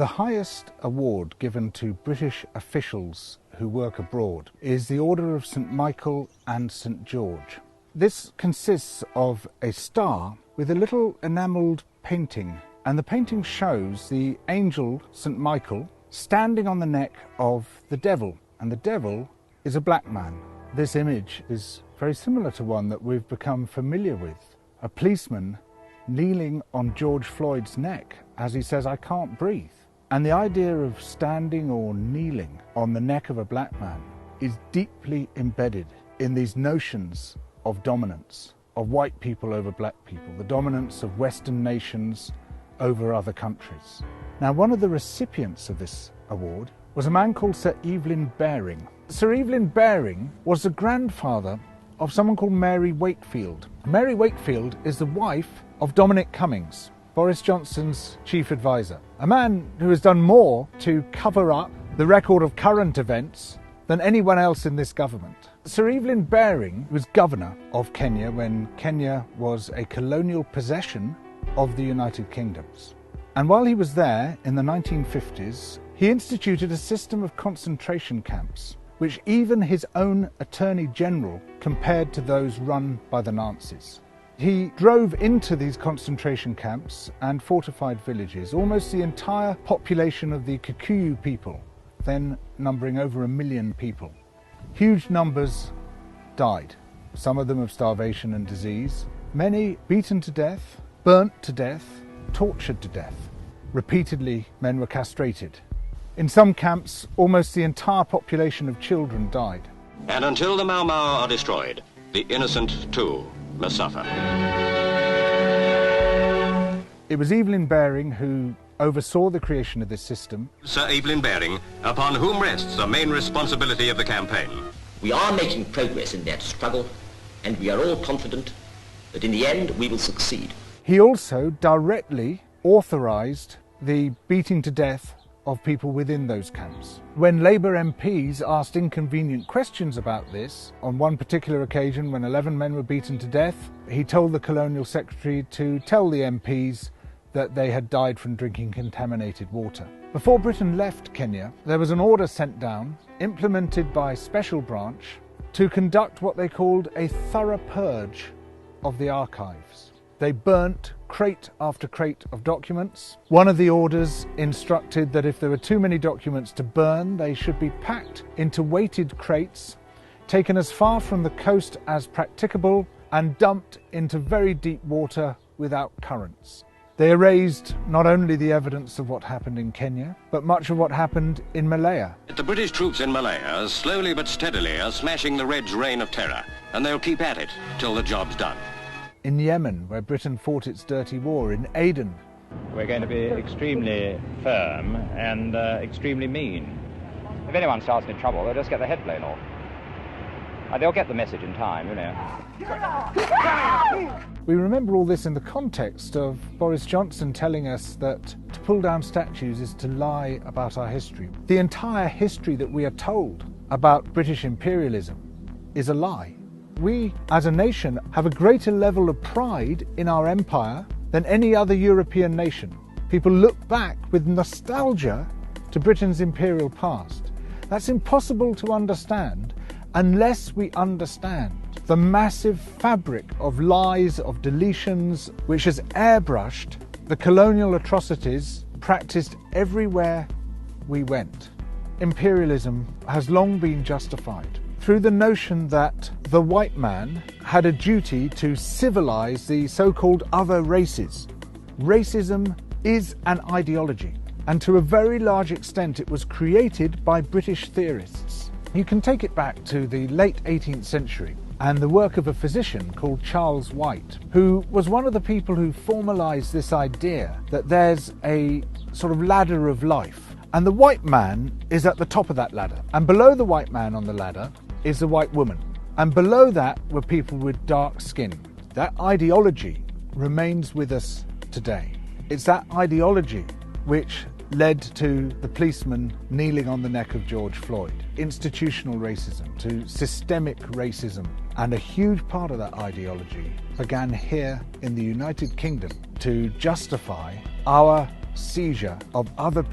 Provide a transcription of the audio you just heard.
The highest award given to British officials who work abroad is the Order of St Michael and St George. This consists of a star with a little enamelled painting, and the painting shows the angel St Michael standing on the neck of the devil, and the devil is a black man. This image is very similar to one that we've become familiar with. A policeman kneeling on George Floyd's neck as he says, "I can't breathe." And the idea of standing or kneeling on the neck of a black man is deeply embedded in these notions of dominance, of white people over black people, the dominance of Western nations over other countries. Now, one of the recipients of this award was a man called Sir Evelyn Baring. Sir Evelyn Baring was the grandfather of someone called Mary Wakefield. Mary Wakefield is the wife of Dominic Cummings, Boris Johnson's chief advisor, a man who has done more to cover up the record of current events than anyone else in this government. Sir Evelyn Baring was governor of Kenya when Kenya was a colonial possession of the United Kingdoms. And while he was there in the 1950s, he instituted a system of concentration camps, which even his own Attorney General compared to those run by the Nazis. He drove into these concentration camps and fortified villages. Almost the entire population of the Kikuyu people, then numbering over 1 million people. Huge numbers died, some of them of starvation and disease. Many beaten to death, burnt to death, tortured to death. Repeatedly, men were castrated. In some camps, almost the entire population of children died. And until the Mau Mau are destroyed, the innocent too must suffer. It was Evelyn Baring who oversaw the creation of this system. Sir Evelyn Baring, upon whom rests the main responsibility of the campaign. We are making progress in that struggle, and we are all confident that in the end we will succeed. He also directly authorised the beating to death of people within those camps. When Labour MPs asked inconvenient questions about this, on one particular occasion when 11 men were beaten to death, he told the Colonial Secretary to tell the MPs that they had died from drinking contaminated water. Before Britain left Kenya, there was an order sent down, implemented by Special Branch, to conduct what they called a thorough purge of the archives. They burnt crate after crate of documents. One of the orders instructed that if there were too many documents to burn, they should be packed into weighted crates, taken as far from the coast as practicable, and dumped into very deep water without currents. They erased not only the evidence of what happened in Kenya, but much of what happened in Malaya. The British troops in Malaya, slowly but steadily, are smashing the Reds' reign of terror, and they'll keep at it till the job's done. In Yemen, where Britain fought its dirty war, in Aden. We're going to be extremely firm and extremely mean. If anyone starts any trouble, they'll just get the head blown off. They'll get the message in time, you know. We remember all this in the context of Boris Johnson telling us that to pull down statues is to lie about our history. The entire history that we are told about British imperialism is a lie. We, as a nation, have a greater level of pride in our empire than any other European nation. People look back with nostalgia to Britain's imperial past. That's impossible to understand unless we understand the massive fabric of lies, of deletions, which has airbrushed the colonial atrocities practiced everywhere we went. Imperialism has long been justified through the notion that the white man had a duty to civilize the so-called other races. Racism is an ideology, and to a very large extent it was created by British theorists. You can take it back to the late 18th century and the work of a physician called Charles White, who was one of the people who formalized this idea that there's a sort of ladder of life, and the white man is at the top of that ladder, and below the white man on the ladder is the white woman, and below that were people with dark skin. That ideology remains with us today. It's that ideology which led to the policeman kneeling on the neck of George Floyd, institutional racism, to systemic racism, and a huge part of that ideology began here in the United Kingdom to justify our seizure of other people.